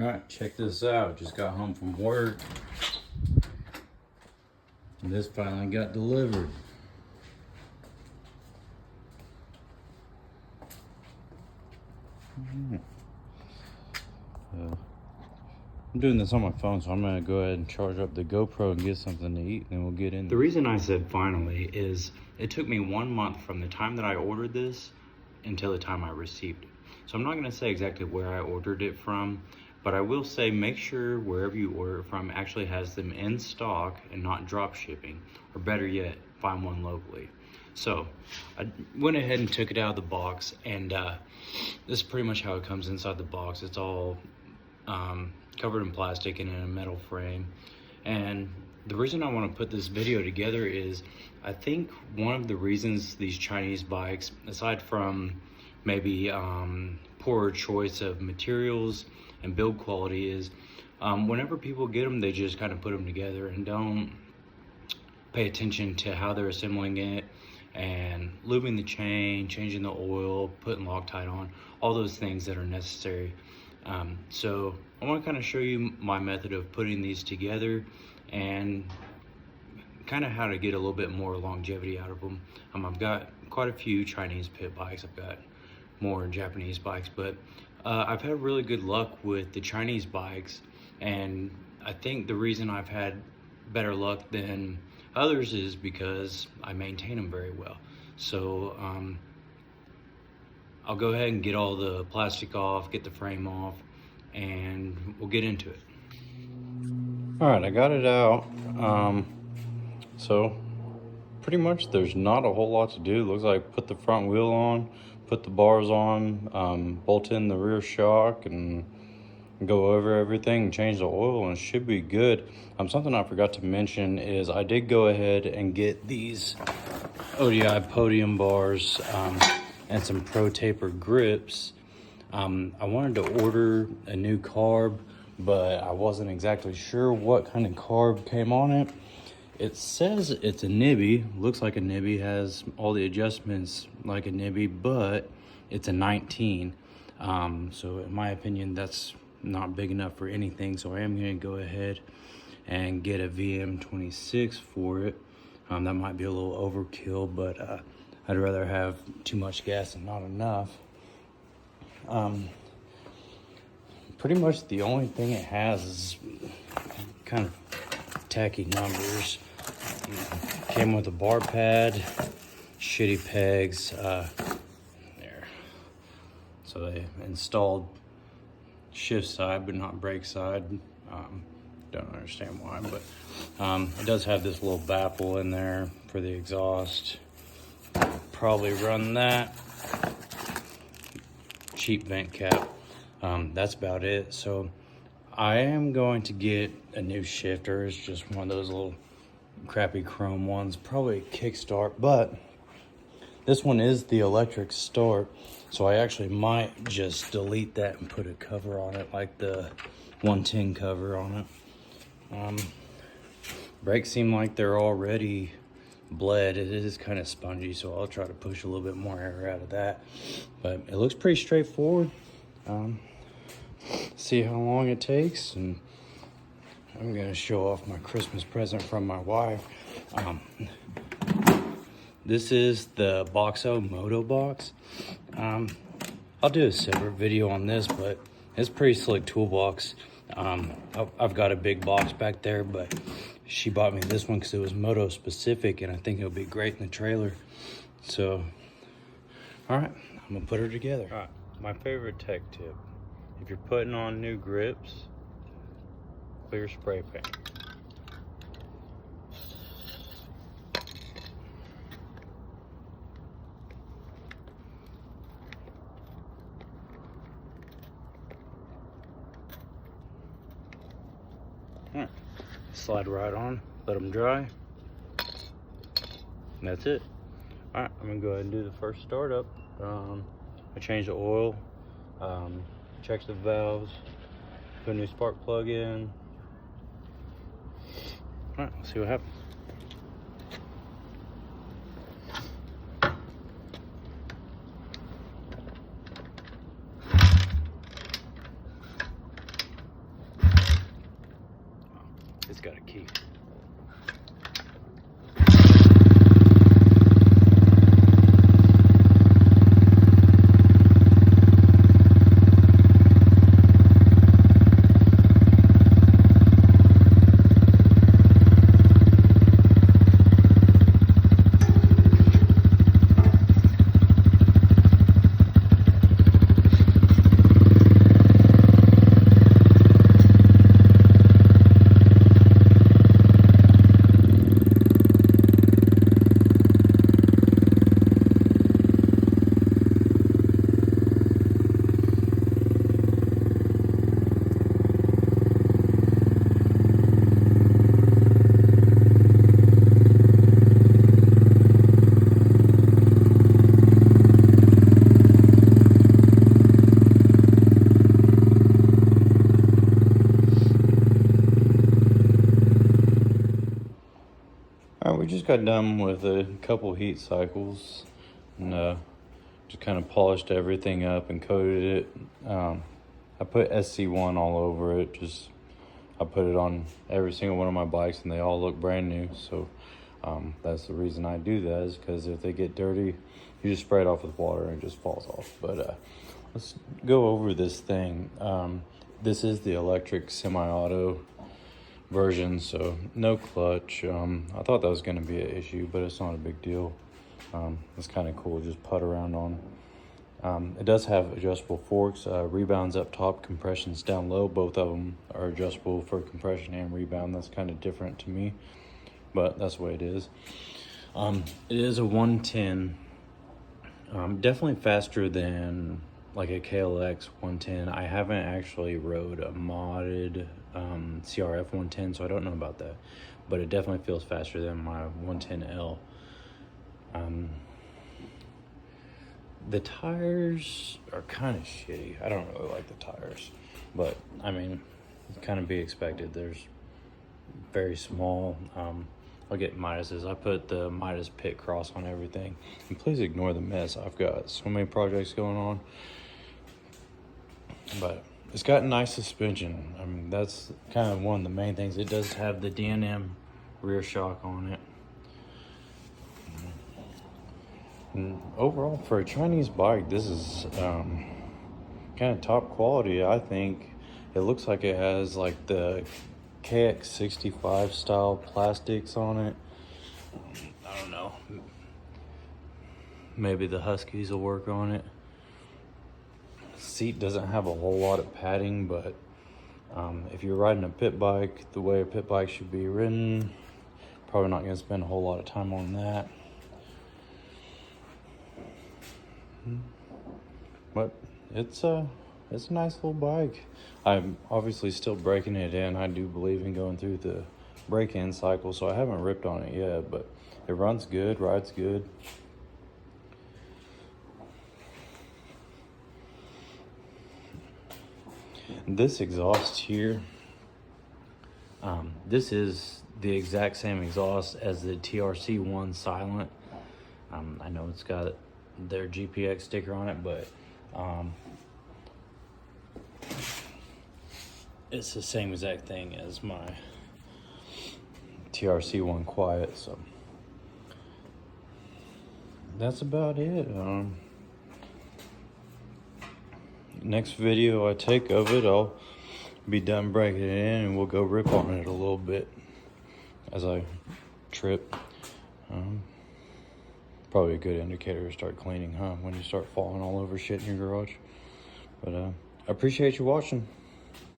Alright, check this out. Just got home from work. And this finally got delivered. I'm doing this on my phone, so I'm gonna go ahead and charge up the GoPro and get something to eat, and then we'll get in. The reason I said finally is it took me 1 month from the time that I ordered this until the time I received it. So I'm not gonna say exactly where I ordered it from, but I will say make sure wherever you order it from actually has them in stock and not drop shipping, or better yet, find one locally. So I went ahead and took it out of the box, and this is pretty much how it comes inside the box. It's all covered in plastic and in a metal frame. And the reason I want to put this video together is I think one of the reasons these Chinese bikes, aside from maybe poorer choice of materials and build quality, is whenever people get them, they just kind of put them together and don't pay attention to how they're assembling it and lubing the chain, changing the oil, putting Loctite on, all those things that are necessary. So I want to kind of show you my method of putting these together and kind of how to get a little bit more longevity out of them. I've got quite a few Chinese pit bikes. I've got more Japanese bikes, but I've had really good luck with the Chinese bikes, and I think the reason I've had better luck than others is because I maintain them very well. So I'll go ahead and get all the plastic off, get the frame off, and we'll get into it. All right, I got it out. So pretty much there's not a whole lot to do. It looks like put the front wheel on, put the bars on, bolt in the rear shock, and go over everything and change the oil, and it should be good. Something I forgot to mention is I did go ahead and get these ODI podium bars and some Pro Taper grips. I wanted to order a new carb, but I wasn't exactly sure what kind of carb came on it. It says it's a Nibby, looks like a Nibby, has all the adjustments like a Nibby, but it's a 19. So in my opinion, that's not big enough for anything. So I am gonna go ahead and get a VM26 for it. That might be a little overkill, but I'd rather have too much gas and not enough. Pretty much the only thing it has is kind of tacky numbers. Came with a bar pad, shitty pegs, there. So they installed shift side but not brake side. Don't understand why, but it does have this little baffle in there for the exhaust. Probably run that. Cheap vent cap. That's about it. So I am going to get a new shifter. It's just one of those little crappy chrome ones, probably a kickstart, but this one is the electric start, so I actually might just delete that and put a cover on it, like the 110 cover on it. Brakes seem like they're already bled. It is kind of spongy, so I'll try to push a little bit more air out of that, but it looks pretty straightforward. See how long it takes, and I'm gonna show off my Christmas present from my wife. This is the Boxo Moto Box. I'll do a separate video on this, but it's a pretty slick toolbox. I've got a big box back there, but she bought me this one because it was moto specific, and I think it'll be great in the trailer. So, all right, I'm gonna put her together. All right, my favorite tech tip: if you're putting on new grips, clear spray paint. All right. Slide right on, let them dry, and that's it. All right, I'm gonna go ahead and do the first startup. I changed the oil, checked the valves, put a new spark plug in. All right, let's see what happens. It's got a key. Alright, we just got done with a couple heat cycles and just kind of polished everything up and coated it. I put FSE1 all over it. I put it on every single one of my bikes and they all look brand new. So that's the reason I do that, is because if they get dirty, you just spray it off with water and it just falls off. But let's go over this thing. This is the electric semi-auto version, so no clutch. I thought that was going to be an issue, but it's not a big deal. It's kind of cool, just putt around on. It does have adjustable forks, rebounds up top, compressions down low. Both of them are adjustable for compression and rebound. That's kind of different to me, but that's the way it is. It is a 110. Definitely faster than like a KLX 110. I haven't actually rode a modded CRF 110, so I don't know about that, but it definitely feels faster than my 110L. The tires are kind of shitty. I don't really like the tires, but I mean, it's kind of be expected. There's very small. I'll get Midas's. I put the Midas pit cross on everything, and please ignore the mess. I've got so many projects going on, but it's got nice suspension. I mean, that's kind of one of the main things. It does have the D&M rear shock on it. And overall, for a Chinese bike, this is kind of top quality, I think. It looks like it has like the KX65 style plastics on it. I don't know. Maybe the Huskies will work on it. Seat doesn't have a whole lot of padding, but if you're riding a pit bike the way a pit bike should be ridden, probably not going to spend a whole lot of time on that. But it's a nice little bike. I'm obviously still breaking it in. I do believe in going through the break-in cycle, so I haven't ripped on it yet, but it runs good, rides good. This exhaust here, this is the exact same exhaust as the TRC1 Silent. I know it's got their GPX sticker on it, but it's the same exact thing as my TRC1 Quiet. So that's about it. Next video I take of it, I'll be done breaking it in and we'll go rip on it a little bit as I trip. Probably a good indicator to start cleaning, huh? When you start falling all over shit in your garage. But I appreciate you watching.